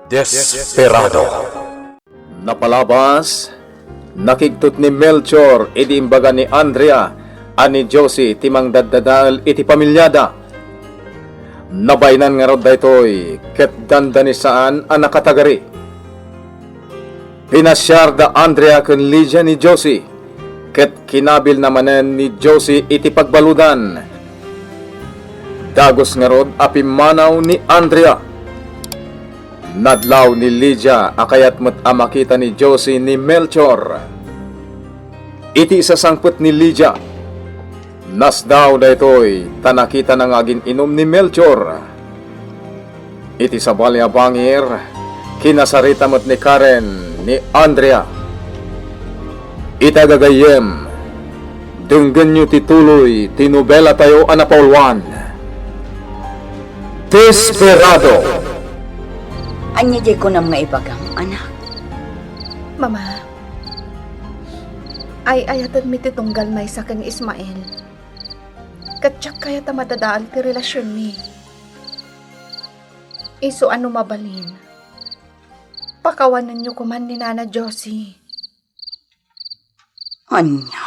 Desperado. Napalabas, nakigtot ni Melchor iti imbaga ni Andrea ani Josie timang daddadaal iti pamilyada. Nabaynan nga rod daytoy ket dandanisaan ang nakatagari. Pinasyar da Andrea ken Lydia ni Josie ket kinabil namanen ni Josie iti pagbaludan. Dagos nga rod apimanaw ni Andrea. Nadlaw ni Lydia akayat met amakita ni Josie ni Melchor. Iti isasangpet ni Lydia. Nasdaw daytoy tanakita ng agin inom ni Melchor. Iti sabali a bangir kinasarita met ni Karen ni Andrea. Itagagayem denggen nyo tituloy tinubela tayo anapawalwan. Desperado. Anya di ko na mga ibagang, anak. Mama, ay ayatan mi ti tunggal na isa kang Ismael. Katsak kaya ta madadaan ti relasyon mi. Iso ano mabalin? Pakawanan niyo kuman ni Nana Josie. Anya,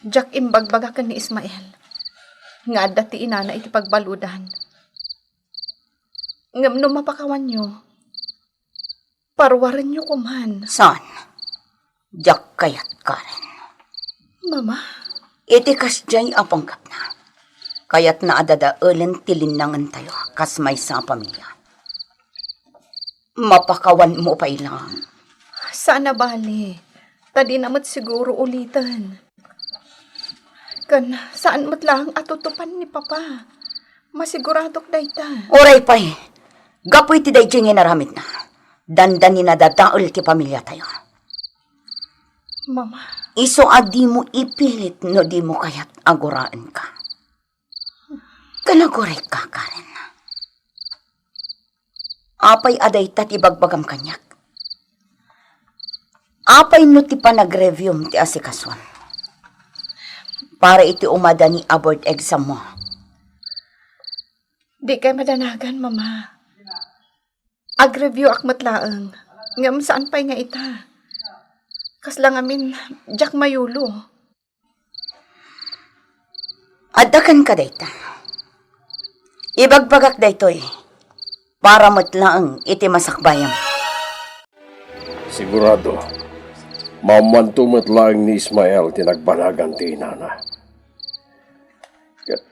Jack imbagbaga ka ni Ismael. Nga dati inana iti pagbaludan. Ngam no mapakawan niyo. Parwaran niyo kuman. son, jak kayat Karen. Mama, Iti kasjay apanggap na. Kayat na adadaulan tilinangan tayo kas may sa pamilya. Mapakawan mo pa ilang. sana bali. Tadi namat siguro ulitan. Kan, saan mat lang atutupan ni Papa? Masiguradok dayta. Oray pa eh. Gapoy ti day nga naramit na. Dandan ni nadadaol ti pamilya tayo. Mama, Iso adi mo ipilit no di mo kayat aguraan ka. Kanagoray ka, Karen. Apay aday tat ibagbagam kanyak. Apay no ti panag-reviewm ti asikason. Para iti umada ni abort exam mo. di kay madanagan, Mama. Ag-review akmat laeng. Ngam saan pa'y nga ita. Kas lang amin, Jack mayulo. Adakan ka dayta. Ibagbagak daytoy. Para matlaang iti masakbayam. Sigurado, mamantumat lang ni Ismael tinagbanagan ti inana. Kat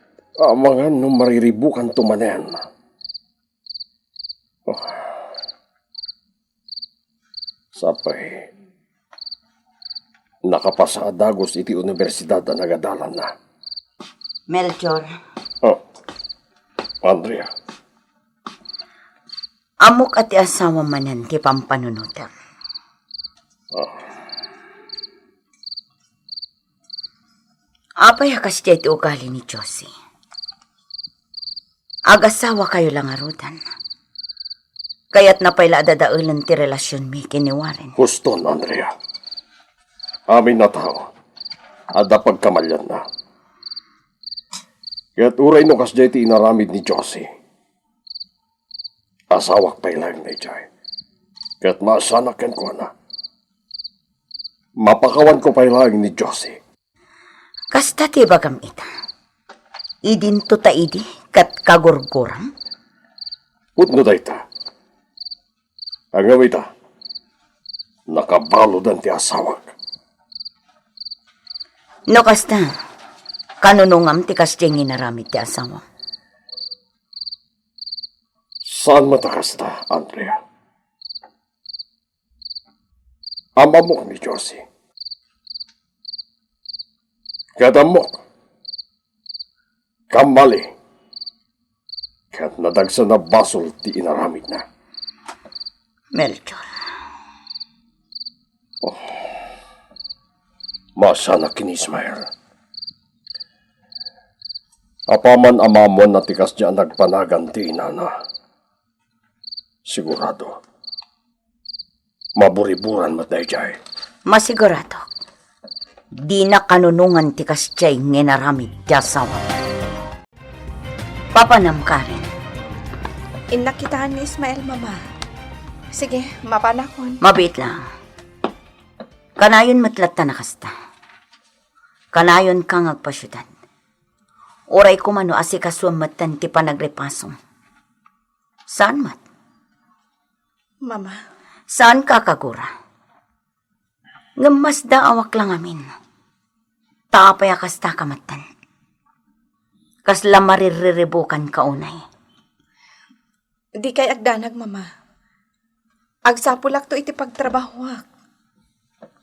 amangan no mariribukan tumanen. Oh. Sapay, nakapasa dagos iti universidad na nagadalan na. Melchor, Oh, Andrea, amok at asawa manan ti pampanunutan. Apay hakas di iti ugali ni Josie. Agasawa kayo lang arutan. Kaya't napayla dadaulan ti relasyon mi kiniwaren. huston, Andrea. Amin na tao, ada pagkamalyan na. Kaya't uray no kasjay ti inaramid ni Josie. Asawak pa'y lang na ijay. Kaya't maasanakan ko na. Mapakawan ko pa'y lang ni Josie. Kasta ti bagam ita. Idin to ta idi kat kagurguram. Putno da ita. Ang awita, nakabalo dan ti asawak. No kasta, kanunungam ti kasjeng inaramid ti asawa. Saan matakas ta, Andrea? Amamok ni Josie. Kadamok. Kamali. Kaya't nadagsa na basol ti inaramid na. Melchor, Masana kin Ismael. Apaman amamon na tikas niya nagpanagan ti inana. Sigurado. Maburiburan matayjay. masigurado. Di na kanunungan ti kasjay nginaramid ti asawa. Papanam Karen. Inakitaan ni Ismael, mama. Sige, mapanakon. Mabit lang. Kanayon matlata na kasta. Kanayon kang agpasyudan. Oray ko mano asikaswam matan ti panagrepasom. Saan mat? Mama, Saan ka kagura? Ngamas da awak lang amin. Taapaya kasta kamatan. Kasla maririribukan ka unay. di kay agdanag, mama. Agsapulak to iti pagtrabahuak.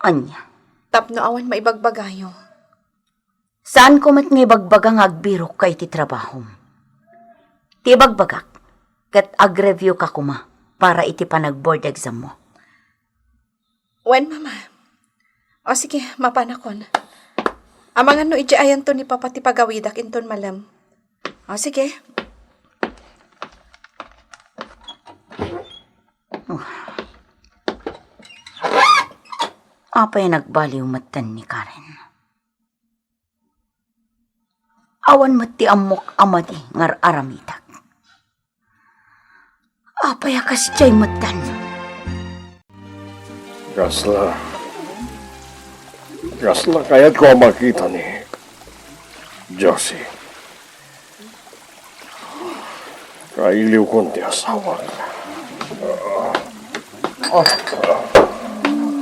Anya, Tapno awan maibagbagayo. saan ko mat nga bagbagang agbirok kay ti trabaho? Ti bagbagak, kat ag-review ka kuma para iti panag-board exam mo. Wen, mama. O sige, mapanakon. Amangan no iti ayan to ni papa ti pagawidak inton malam. O sige. Apay nagbaliw matan ni Karen. Awan mati amok amati ngar aramitak. Apay akas jay matan. Gasla. Gasla kaya't ko makita ni Josie. Kailiw ko ti asawa.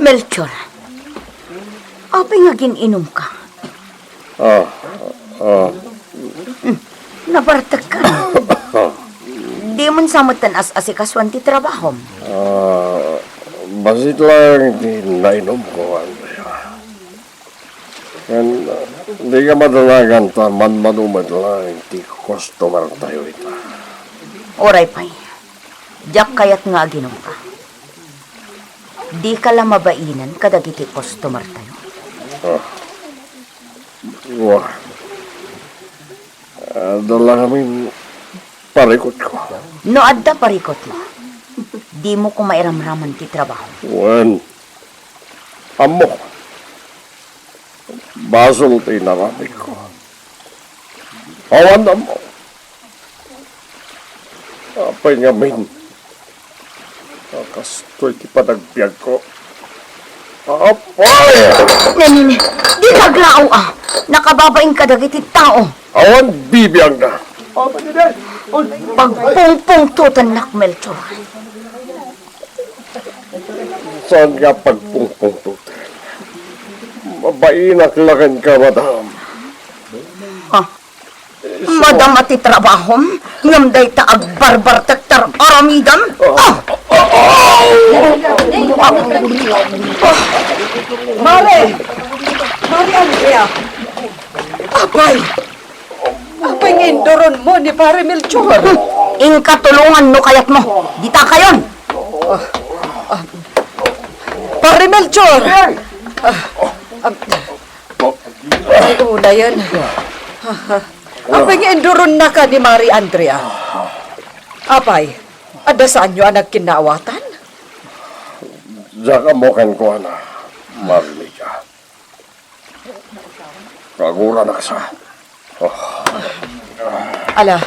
Melchor, apay nga gininom ka. Nabartag ka. Di man samatan as asikaswan ti trabaho. Basit lang di nainom ko, Andrea. And di ka madalagan ta man manumad lang ti customer tayo ita. Oray pay, jak kayat nga aginom ka. Di ka lang mabainan kadagiti customer tayo. Wah. Dala kami parikot ko. No adda parikot mo. Di mo ko mairamraman ti trabaho. Wen. Amo. Basol ti narami ko. Awan na mo. Apay nga min. Kastoy ti panagbiag ko. Apay! Nanini, di ka glao ah. Nakababaing kadagiti tao. Awan bibiyag na. Pagpungpung tutan nak Melchor. Saan nga pagpungpung tutan? Mabainak lakan ka, madam. Madam ati trabaho, ngamday ta agbarbar taktar aramidam. Mare! Mare, Andrea! Apay! Apay ngindoron mo ni Pare Melchor! Ingkatulungan no kayat mo. Dita kayon. Pare Melchor! Ay, una yan. Apay ngindoron na ka ni Mari Andrea. Apay, ada saan nyo ang nagkinaawatan? Diyan mo kan ko na, Marlica. Kagura na sa. Ala,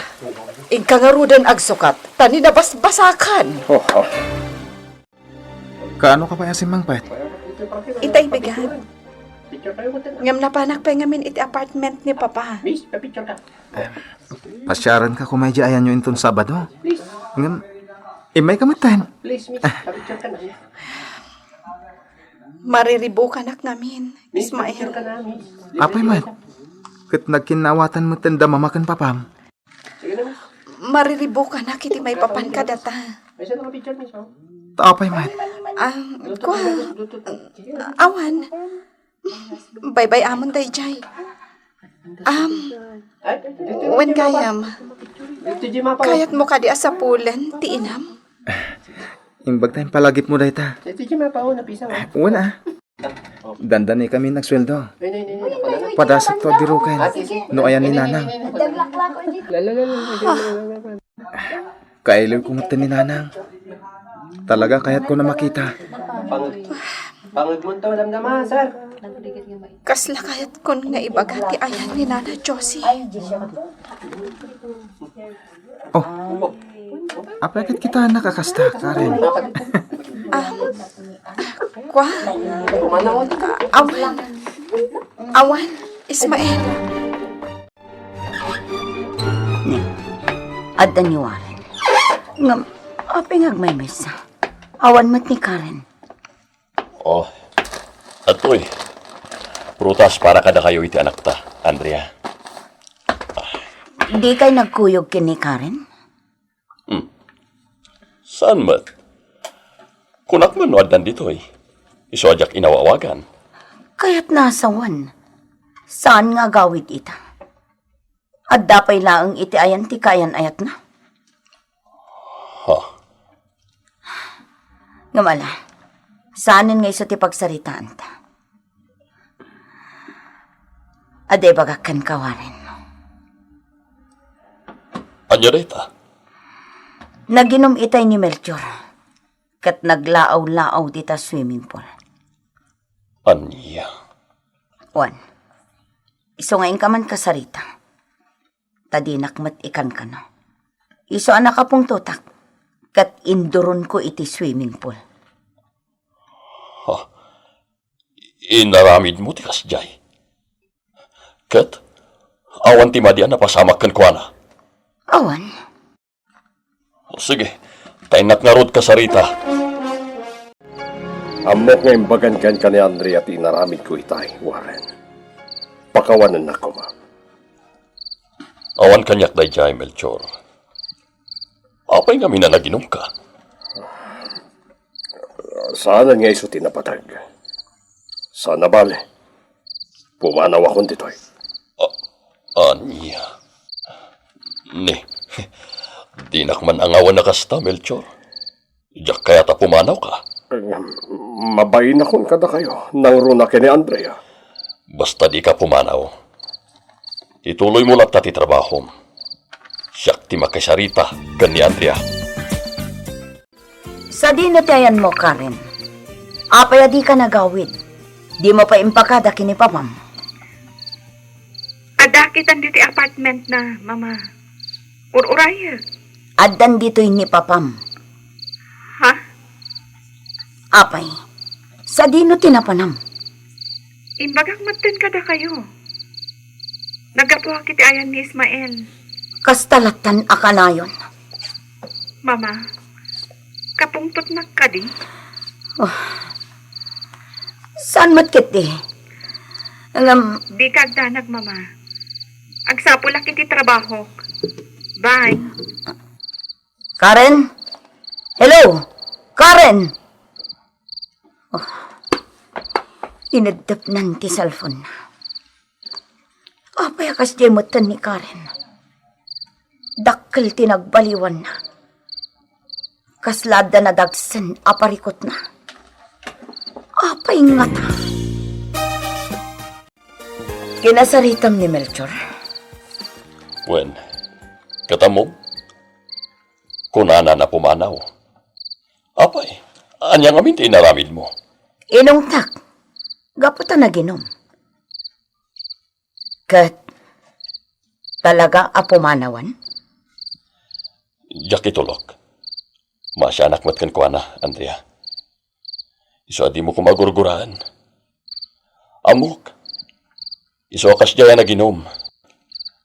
ingkangarudan agsukat, tani na basbasakan. Kaano ka pa yasin mang pet? Itay bigan. Ngam napanak pa ngamin iti apartment ni Papa. Pasyaran ka kumadya ayan nyo inton Sabado. Ngam, imay kamatan. Mariribukan ak namin, Ismael. Apay mat? Kat nagkinawatan mo tanda mamakan papam. Mariribukan ak iti may papan ka data. Apay mat? Kwa, awan. Bye-bye amon day jay. When kayam, kayat mo ka di asapulan, ti inam. Imbag tayong palagip mo dahi ta. Wala. Dandan kami nagsweldo. Padasat to diruken. No ayan ni Nanang. Kailiw ko ni Nanang. Talaga kaya't ko na makita. Pangagmunta walang naman, sir. Kasla kayat kon nga ibaga ti ayan ni Nana Josie. Oh. Apa kat kita nakakasta, Karen? Kwa? Awan. Awan, Ismael. Adda ni Warren. Ngam, apay may mesa. Awan mat ni Karen. Oh, atoy. Prutas para kada kayo iti anak ta, Andrea. Di kay nagkuyog kini Karen? Saan mat? Kunak man waddan ditoy. Iso ajak inawawagan. Kaya't nasawan. Saan nga gawid ita? At dapay laang iti ayan ti kayan ayat na. Ha? Ngamala, saanin nga iso ti pagsaritaan ta? Ade bagakan kawarin. Anya deta? Naginom itay ni Melchor. Kat naglaaw-laaw dita swimming pool. Anya? Juan, iso ngayon ka man kasarita. Tadinak mat ikan ka no. Iso anak ka pong tutak. Kat induron ko iti swimming pool. Ha? Inaramid mo ti kasjay. Kat, awan ti madian na pasamak kan kuana. Awan, Sige, tainak nga rod kasarita. Amok nga imbagan kan ka ni Andrea at inaramid ko itay, Warren. Pakawanan na ko, ma. Awan kanyak day jay, Melchor. Apay nga minanaginom ka. Saanan nga iso tinapatag? Sana bale. Pumanaw akong ditoy. Anya? Ni, di nakman ang awan na kasta, Melchor. Diyak kaya ta pumanaw ka. Mabayin akong kada kayo nang runa kini Andrea. Basta di ka pumanaw. Ituloy mo lang tati trabaho. Siyak ti makasarita kan ni Andrea. sa dinatayan mo, Karen. Apaya di ka nagawid. Di mo pa impakada kini papam. Adakitan dito apartment na, mama. Ururaya. Addan dito ni papam. Ha? Apay, sa dino tinapanam. Imbagang matin kada kayo. Nagapuha kiti ayan ni Ismael. Kastalatan akanayon. Mama, kapungtot na ka di? Saan matkiti? Di ka agdanag, mama. Agsapula kiti trabaho. Bye. Karen? Hello? Karen? Oh, inadap nan ti cellphone na. Apay akas jemutan ni Karen. Dakkel tinagbaliwan na. Kaslada na dagsen aparikot na. Apay nga ta. Kinasaritam ni Melchor. Wen, katamo? Kunana na pumanaw. Apay, anyang amin ti inaramid mo. Inong tak. Gaputa na ginom. Kat, talaga apumanawan? Diyak itulok. Masya anak mat kan kuana, Andrea. Iso adi mo kumagurguraan. Amok. Iso akas jaya na ginom.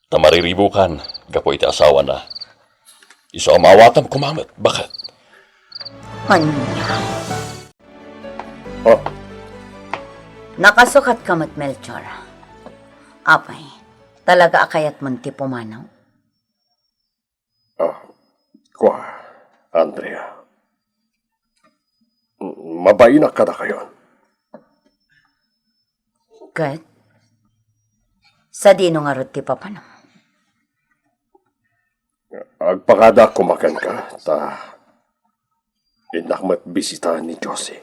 Tamariribukan, gapo iti asawa na. Iso amawatam kumamat. Bakit? Anya. Oh, Nakasukat ka mat, Melchor. Apay, talaga akayat mo ti pumanaw? kwa, Andrea. Mabayin na kada kayo. Kat, sa dino nga rot ti papanaw? Agpakada kumakan ka, ta inakmat bisita ni Josie.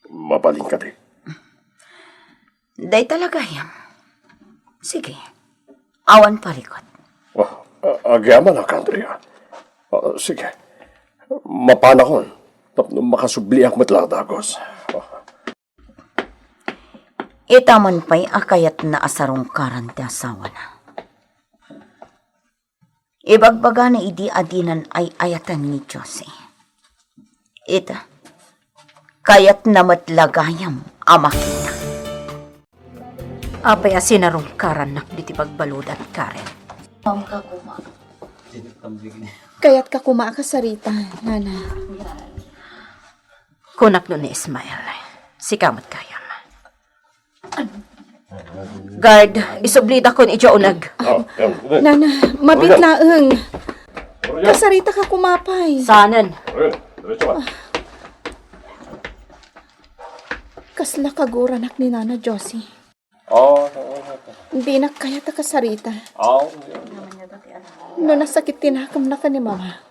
Mabaling ka di. Day talaga yan. Sige, awan parikot. Oh, agyaman na ka, Andrea. Sige, mapanahon. Tapno makasubli akmat lardagos. Itaman pa'y akayat na asarong karan ti asawa na. Ibagbaga na idi adinan ay ayatan ni Josie. Ita, kayat na matlagayam amakita. Apay asinarong karanak di ti pagbaludan, Karen. Kaya't ka kumaka sa Rita, Nana. Kunak no ni Ismael, si kamot kayam. Guard, isublida ko ni unag. Nana, mabitlaeng. Kasarita ka kumapay. Sanan, Kasla kaguranak ni Nana Josie. Hindi na kaya ta kasarita. No nasakit tinakam na ka ni Mama.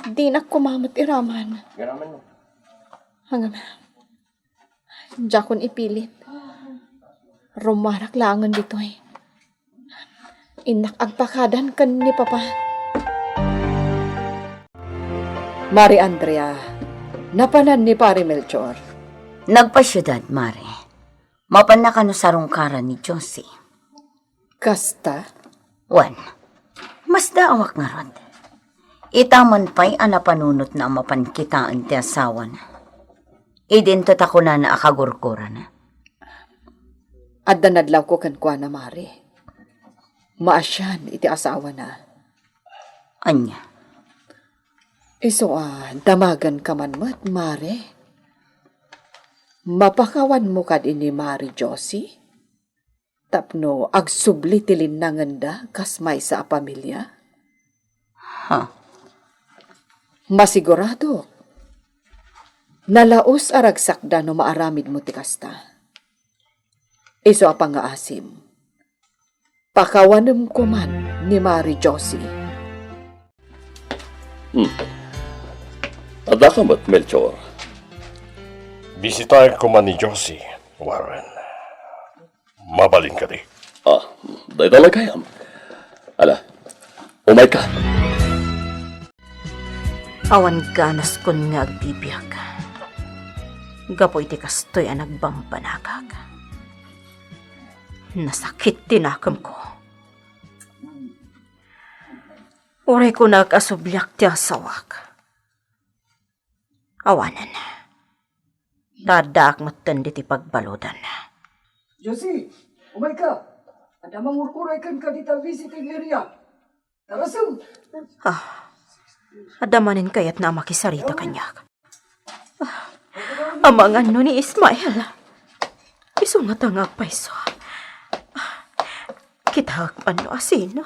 Di na kumamot iraman. Hanggang Jakon ipilit. Rumarak langan dito eh. Inak agpakadan kan ni Papa. Mari Andrea, napanan ni Pari Melchor. nagpasyudad, Mare. Mapan na kano sarungkaran ni Josie. Kasta? Wan, mas daawak nga rod. Itaman pa'y anapanunot na mapankitaan ti asawan. Idintot ako na akagurkuran. At danadlaw ko kan kwa na Mari. Maasyan iti asawa na. Anya, Iso damagan ka man mat, Mari. Mapakawan mo kad ini Mari Josie? Tapno agsubli tilin na nganda kasmay sa pamilya? ha? Masigurado. Nalaos aragsakda no maaramid mo ti kasta. Iso apang nga asim. Pakawanem ko man ni Mari Josie. Ada ka mat, Melchor? Bisitahin ko man ni Josie, Warren. Mabalin ka di. Day talaga yan. Ala, umay ka. Awan ganas kon nga agbibiyag. Gapoy ti kastoy ang nagbambanagag. Nasakit tinakam ko. Uray ko nag-asublyak ti asawak. Awanan. Dadak matandi ti pagbaludan. Josie, umay ka. Ada mangurkuray kan ka dita visiting area. Tarasam. Adamanin kayat na makisarita kanyak. Amangan no ni Ismael. Isungat ang paiso. Kita ano asino.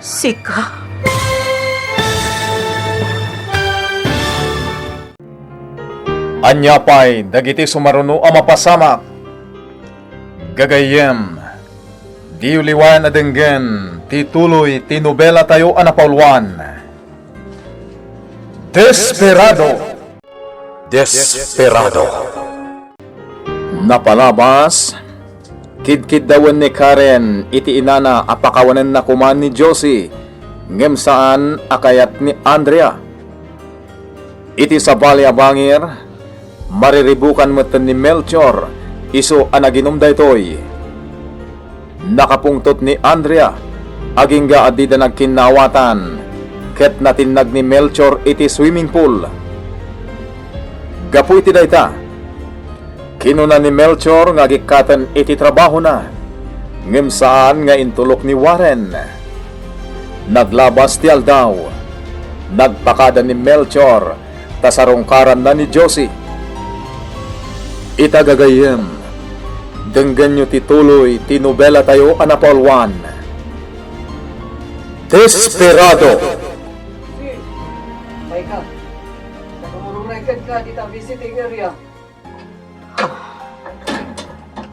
Sika. Anya pa'y dagiti sumaruno ang mapasamak. Gagayem, di uliwan adenggen, tituloy tinubela tayo anapauluan. Desperado. Desperado. Napalabas, kidkid dawan ni Karen, iti inana apakawanan na kuman ni Josie, ngem saan akayat ni Andrea. Iti sa balya bangir, mariribukan matan ni Melchor, iso anaginom daytoy. Nakapungtot ni Andrea, aging gaadida nagkinawatan, ket natinag ni Melchor iti swimming pool. Gapu iti dayta, kinuna ni Melchor nga gikatan iti trabaho na, ngem saan nga intulok ni Warren. Naglabas ti aldaw, nagpakada ni Melchor, tasarungkaran na ni Josie. Itagagayem, denggan nyo tituloy, tinubela tayo anapauluan. Desperado. Umay ka. Nakamururay kan ka dita visiting area.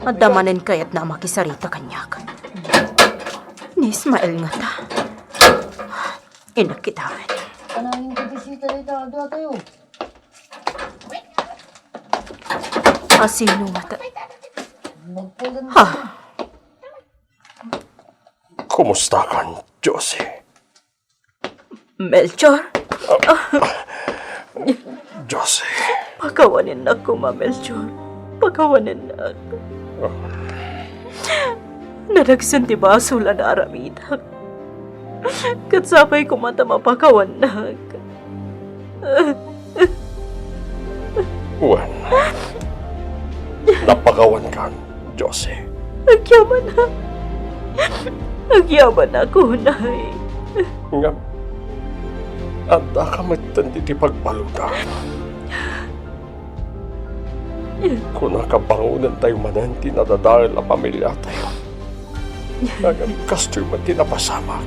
Adamanin kayat na makisarita kanyak. Ni Ismael nga ta. Inakitawan. Kanangin ko bisita dito, doon tayo. Asino nga ta. Magpulan Ha? Kumusta ka, Josie? Melchor? Josie, Pakawanin na ko, Ma Melchor. pagkawanan na. Nanagsan ti basula na aramidak. Katsapay ko mata mapakawanag. Juan, napagawan ka, Josie. Agyaman na. Agyaman na ko, nay. Nga, anda ka matandi ti pagpaluta. Kung nakabangunan tayo mananti na dadahil ang pamilya tayo, nagam kastoy man tinapasamak.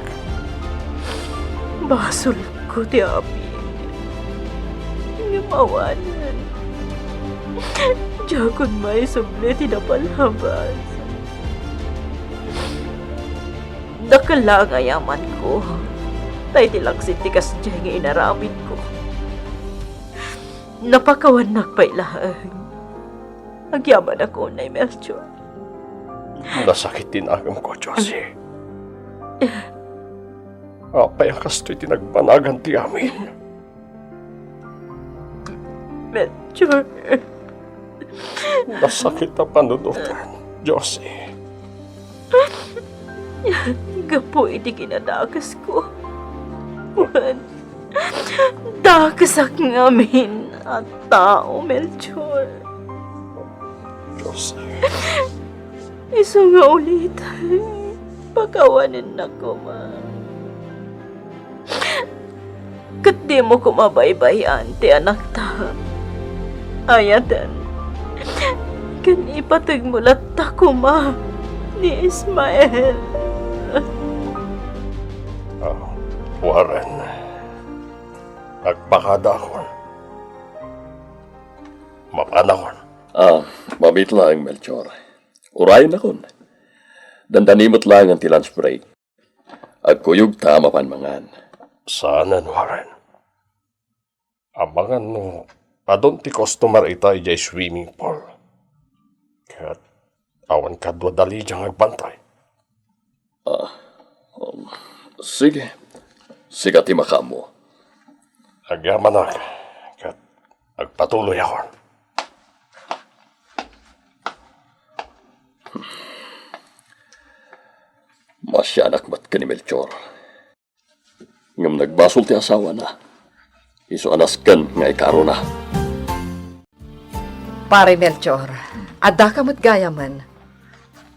Basol ko ti api. Ngamawanan. Diyakon may subli tinapalabas. Nakalangayaman ko. Tay tilaksit ti kasdya nga inaramid ko. Napakawanak pa ilahan. Agyaman ako na Melchor. Nasakit din agam ko, Josie. Apay ang kastoy tinagbanagan ti amin. Melchor. Nasakit na panunutan, Josie. Gapo iti kinadakas ko. Juan, dakas aking amin at tao, Melchor. Josie. Iso nga ulit. Pakawanin na ko, ma. Kat di mo ko mabaybayan, ti anak ta. Ayatan. Kan ipatag mo latta ko, ma. Ni Ismael. Warren, nagpakadakon. Mapanahon. Mabit lang, Melchor. Urayin akon. Dandanimot lang ang lunch break. Agkuyog tama panmangan. Saanan, Warren? Abangan no, adon ti customer ita ijay swimming pool. Kaya't awan kadwa dali diyang agbantay. Sige. Sige ti makamo. Agyaman na, kaya't agpatuloy ako. Masyanak mat ka ni Melchor. Ngam nagbasol ti asawa na. Iso anasken nga ikaro na. Pare Melchor, adda ka mo't gayaman.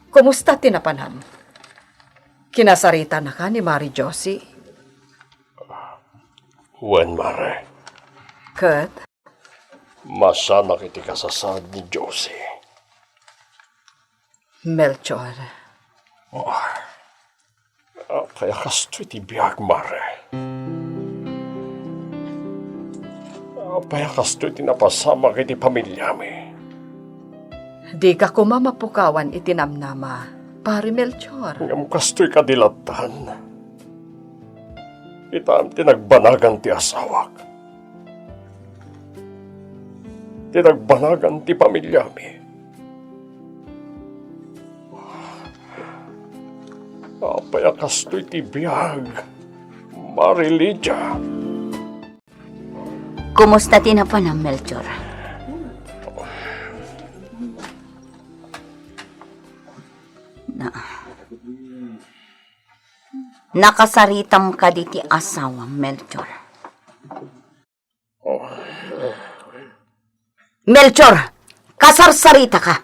Kumusta tinapanam? Kinasarita na ka ni Mari Josie? Juan Mare, Kat? masanak iti kasasad ni Josie. Melchor, Kaya kasto iti biyag, Mare. Kaya kasto iti napasama iti pamilya mi. di ka kumamapukawan itinamnama, pare Melchor. Ngam kasto'y kadilatan. Itam tinagbanagan ti asawak. Tinagbanagan ti pamilya mi. Apaya kasto'y ti biyag, Marilidia. Kumusta tinapanam, Melchor? Nakasaritam ka di ti asawa, Melchor. Melchor, kasarsarita ka.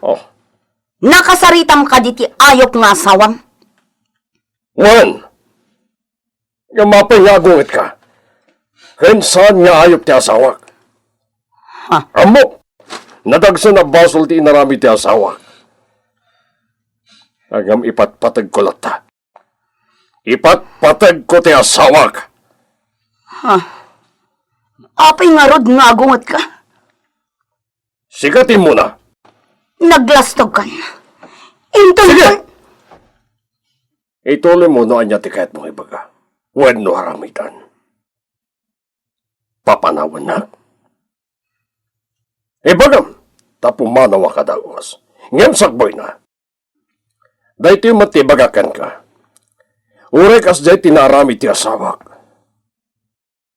Nakasaritam ka di ti ayok nga asawam. Juan, nga mapay nga agungit ka. Ken saan nga ayop ti asawak? Amo, nadagsan na basol ti inarami ti asawak. Agam ipatpatag ko lata. Ipatpatag ko ti asawak. Apay nga rod nga agungot ka. Sigatin mo na. Naglastog ka na. Intol Sige! ka. Ituloy mo no anya ti kahit mong ibaga. Huwag no haramitan. Papanawan na. Ibagam, tapumanawa ka dagos. Ngem sakboy na. Dahito yung matibagakan ka. Uray kas day tinarami ti asawak.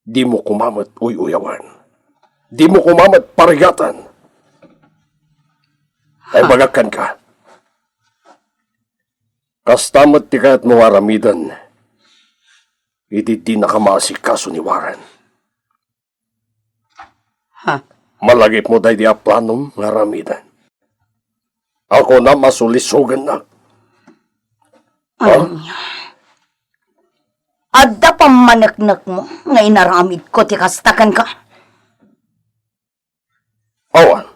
Di mo kumamat uyuyawan. Di mo kumamat parigatan. Ay bagakan ka. Kastamot ti kaya't mga aramidan, iti di nakamaasikaso ni Warren. Ha? Malagip mo day di aplanom nga aramidan. Ako na masulisugan na. Adda pa manaknak mo, nga inaramid ko ti kastakan ka. Awan.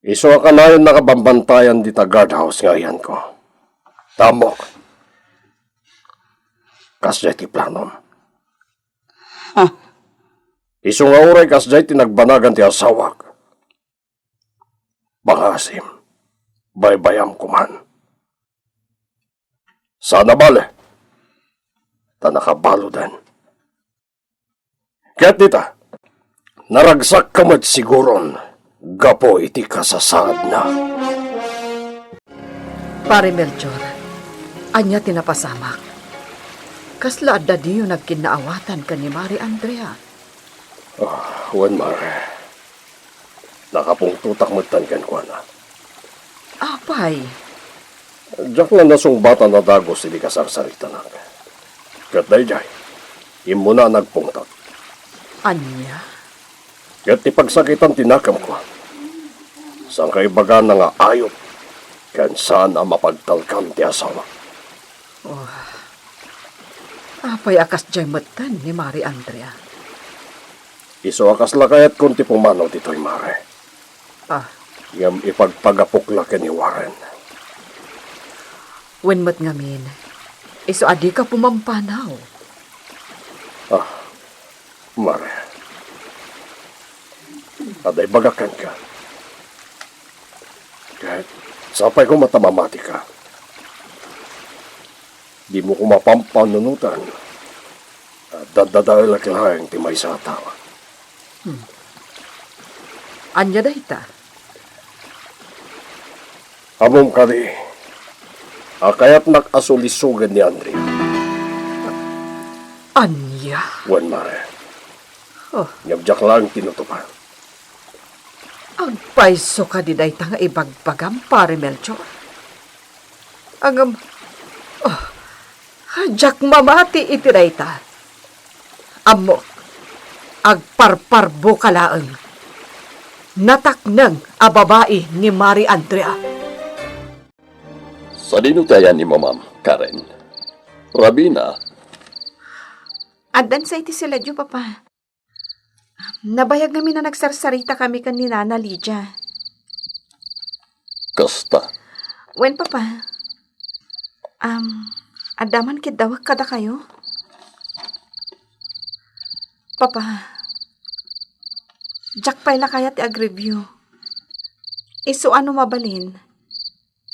Iso ka na yun nakabambantayan di ta guardhouse nga yan ko. Tamok. Kasjay ti planom. Iso nga uray kasjay ti nagbanagan ti asawak. Bangasim. Baybayam kuman. Sana bale. Ta nakabaludan. Kaya't dita, naragsak ka mat siguron. Gapo iti kasasaad na. Pare Melchor, anya tinapasamak. Kasla adda diyo nagkinaawatan ka ni Mari Andrea. Juan Mare, nakapungtutak matan kan ko na. Apay, Diyak na nasungbatan na dagos hindi kasarsarita na. Kat dayjay, imo na nagpungtak. anya? Kat ipagsakitan tinakam ko. Sang kaibaga na nga ayot, kan saan ang mapagtalkan ti asawa. Apay akas jay matan ni Mari Andrea. Iso akas lakayat kung ti pumanaw dito'y Mare. Ngam ipagpagapukla ka ni Warren. Wenmat ngamin, iso adi ka pumampanaw. Mare. Aday bagakan ka. Kahit sapay ko matamamati ka. Di mo ko mapampanunutan. At dadadala kilahang ti may sa tawa. Anya dayta? Amom ka di. Kaya't nakasulisugan ni Andre. Anya? Juan Mare. Oh. Ngabjak lang tinutupan. Agpaiso ka di dayta nga ibagbagam, pare Melchor. Agam, jak mamati iti dayta. Amo, agparparbo kalaeng. Nataknang a babae ni Mari Andrea. Sa dinutayan ni Ma'am Karen, Rabina, Adan sa iti sila dyo, papa. Nabayag namin na nagsarsarita kami kan ni Nana Lydia. kasta, Wen, papa. Adaman kid dawag kada kayo? Papa, jak pala kaya ti ag-review. Iso ano mabalin?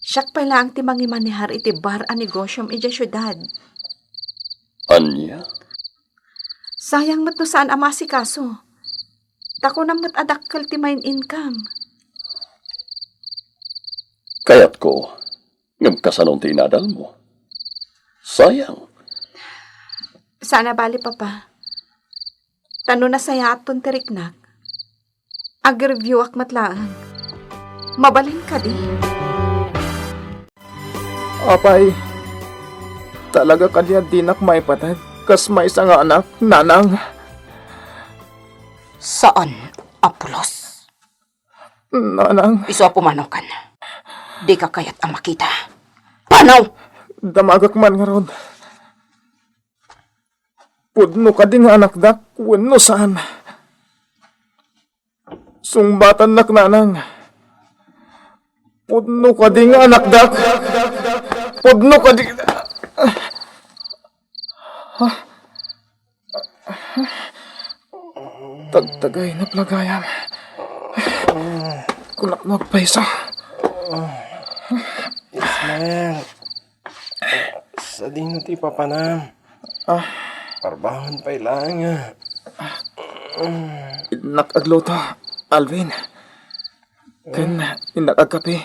Siyak pala ang ti mangimanihar iti bar a negosyom iti syudad. Anya, Sayang mat no saan amasi kaso. Tako na mat adakkel ti main income. kayat ko, ngam kasanong tinadal mo. Sayang, Sana bali, papa. Tano na saya aton tiriknak. Ag-review ak matlaan. Mabalin ka di. Apay, talaga kanya dinak may patad, kas may isang anak, nanang. Saan, Apulos? Nanang, Iso pumanaw ka na. Di ka kaya't ang makita. Panaw! damagak man nga ron. Pudno ka din nga anak dak, wenno saan. Sungbatan nak nanang. Pudno ka din nga anak dak. Pudno ka din... Tagtagay na plagayam. Kulak magpaisa. Ismael, sa di na ti papanam. Parbahon pa ilang. Nakagluto, Alvin. Ken, nakagapi.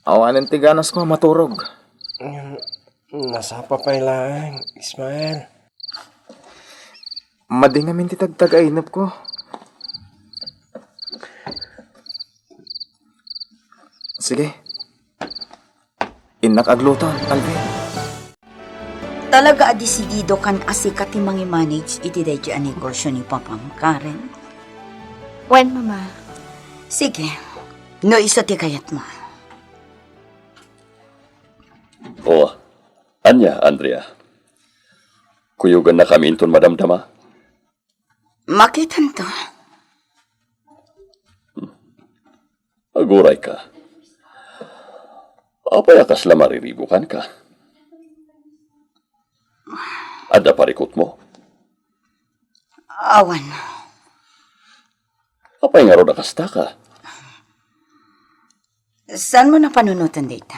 Awanin ti ganas ko maturog. Nasapa pa ilang, Ismael. Madingamin ti tagtagainap ko. Sige. Inak aglutan, Alvin. Talaga adisidido kan asika ti mangi-manage iti dahi ang negosyo ni Papam, Karen. When, Mama? Sige, no iso ti kayat mo. O, anya, Andrea? Kuyugan na kami inton madamdama? Makitan to. Aguray ka. Apayakas la mariribukan ka. Ada parikot mo. Awan. Apay nga ro nakasta ka. Saan mo na panunutan dito?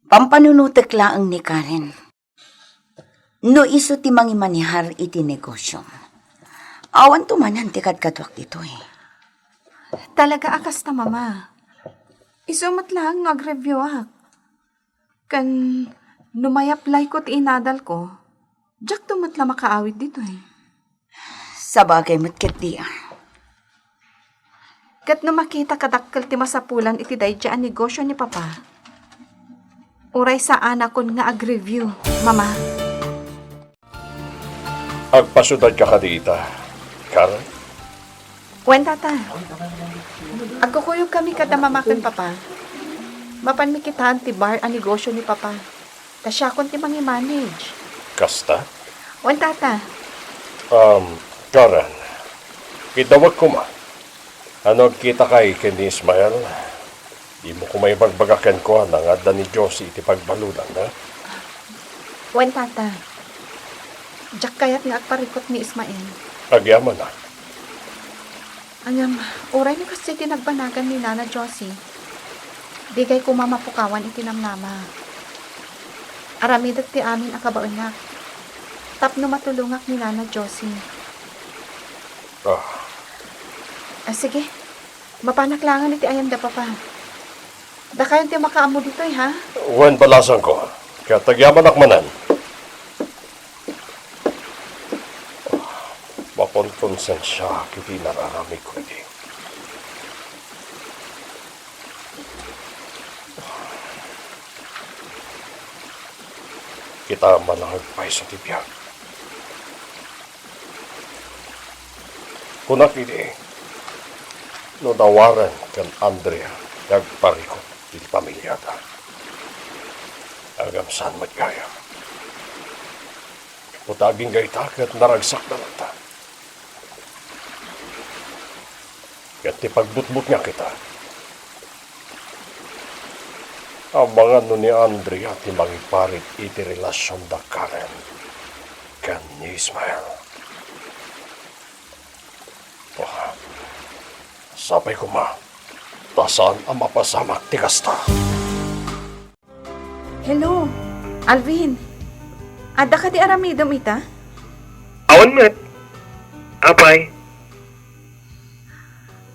Pampanunutek laang ni Karen. No iso ti mangimanihar iti negosyo. Awan tumanan ti kadkadwak dito eh. Talaga akas na, Mama. Isumat lang nag-review ak. Kan numayaplay ko ti inadal ko, jak tumot la makaawit dito eh. Sa bagay mo't kiti ah. Kat no makita kadakkel ti masapulan iti dayja ang negosyo ni Papa. Uray sa anak kon nga ag-review, Mama. Agpasudad ka kadita, Karen. Wen, Tata. Agkukuyog kami kada mamakan, Papa. Mapan mi kitaan ti bar ang negosyo ni Papa. Ta siya kon ti mangi-manage. Kasta? Wen, Tata. Karen, kitawag ko ma. Ano kita kay ni Ismael? Di mo ko may bagbagakan ko na nga ni Josie iti pagbaludan, ha? Wen, Tata. Jak kayat nga agparikot ni Ismael. Agyaman na. Anyam, uray ni kasi tinagbanagan ni Nana Josie. Digay ko mamapukawan itinamnama. Aramidat ti amin akabaonak. Tapno matulungak ni Nana Josie. Sige, mapanaklangan iti ayam da, Papa. Da kayon ti makaamo dito ha? Wen balasan ko. Kaya tagyaman akmanan. Makonkonsensya kiti nararami ko iti. Kita manangagpay sa tibiyag. Kunak iti, no dawaran kan Andrea, nagparikot iti pamilya ta. Agam saan magkaya. Putaging gaytakat naragsak na lang ta. Kat ti pagbutbut nga kita. Abangan no ni Andrea ti mangiparit iti relasyon da Karen kan ni Ismael. Sapay ko ma, tasan ang mapasamak ti kasta. Hello, Alvin. Ada ka di aramidom ita? Awan met. Apay.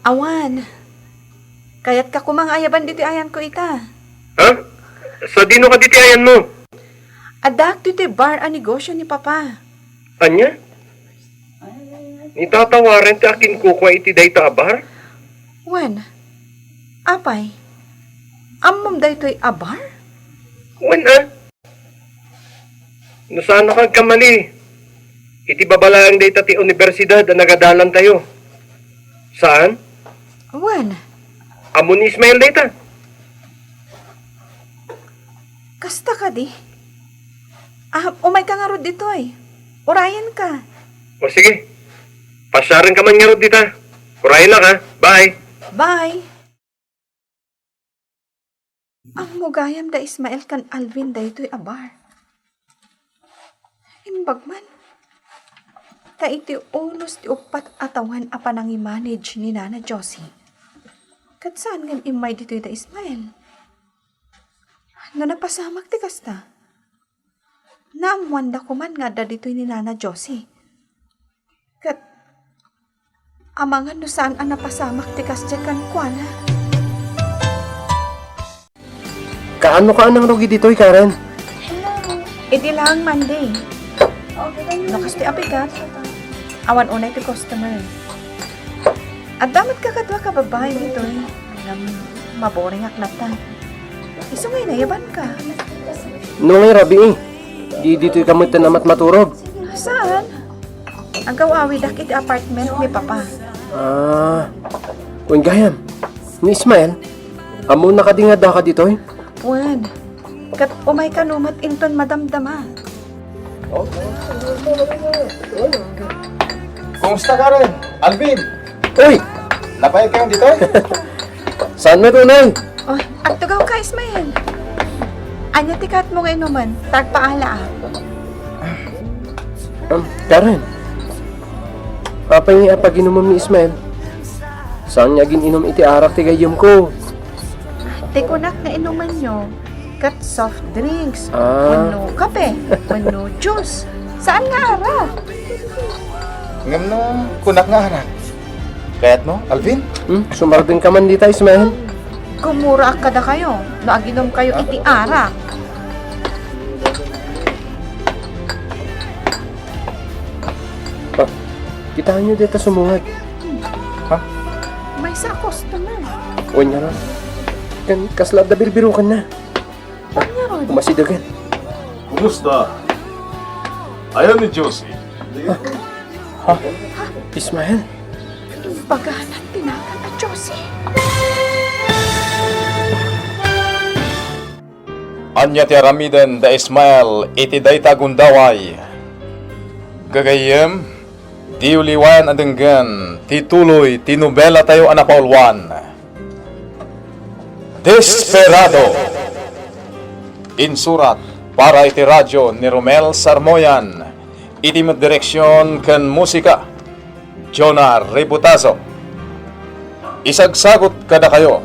Awan. Kayat ka kumangayaban dito ayan ko ita. Ha? Sa dino ka ditiayan mo? Adak dito bar ang negosyo ni Papa. Anya? Itatawaran ti akin kukwa iti day abar? Wen? Apay? Amom daytoy abar? Wen Nasana kang kamali. Iti babalang day ti universidad na nagadalan tayo. Saan? Wen? Amo ni Ismael day ta. Kasta ka di? Umay ka nga ro dito ay. Urayan ka. O sige. Pasyaran ka man nga ron dita. Kurahin lang ha. Bye. Bye! Ang mugayam da Ismael kan Alvin da ito'y abar. Imbagman. Ta iti unos ti upat atawan a panangi-manage ni Nana Josie. Kat saan ngam imay dito'y da Ismael? No napasamak ti kasta. Naamuan da kuman nga da dito'y ni Nana Josie. Kat amangan no saan ang napasamak ti kasta kan kuana. Kaano ka anang rugi dito'y, Karen? Iti lang Monday. Nakas ti apikat. Awan unay ti customer. At damat kakadwa ka babae nito eh. Ngam maboring aknatan. Iso ngay nayaban ka. No nga rabi eh. Di dito ka mo tanamat maturog. Saan? Ang kawawi dakit apartment ni Papa. Kung gayam. Ni Ismael, amo nakadingada ka dito eh. Puan. Kat umay kanumat inton madamdama. Kumusta ka rin? Alvin, Uy! napayag ka dito? Saan na tunay? Oy, agtugaw ka, Ismael. Anya tikat mo nga inuman, tagpaala ah. Karen. Apa yung inuman ni Ismael? Saan niya gininom iti arak ti gayom ko? Tikunak na inuman nyo, kat soft drinks, Ah. wano kape, wano juice. Saan nga ara? Ngam no, kunak nga hanak. Kaya't mo, Alvin? Sumardin ka man dito, Ismael. Kumura kada kayo, naaginom kayo iti ara. Kita nyo dito sumungad. May sa customer. Uwan niya ron. Kan kaslab da bilbiro ka na. Anya ron? Umasidagan. Kumusta? Ayaw ni Josie. Ismael. Paghanap tinakan at Josie. Anya ti aramiden da Ismael iti dayta gundaway. Gagayem, di uliwan adenggan, tituloy, tinubela tayo anapaulwan. Desperado. Insurat para iti radyo ni Romel Sarmoyan. Iti direksyon ken musika, Jonah Reputazo. Isagsagot kada kayo,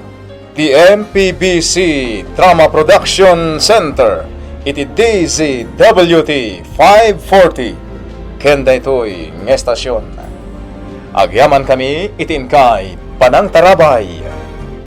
the MPBC Drama Production Center, iti DZWT 540, kenda ito'y ng estasyon. Agyaman kami itin kay Panang Tarabay,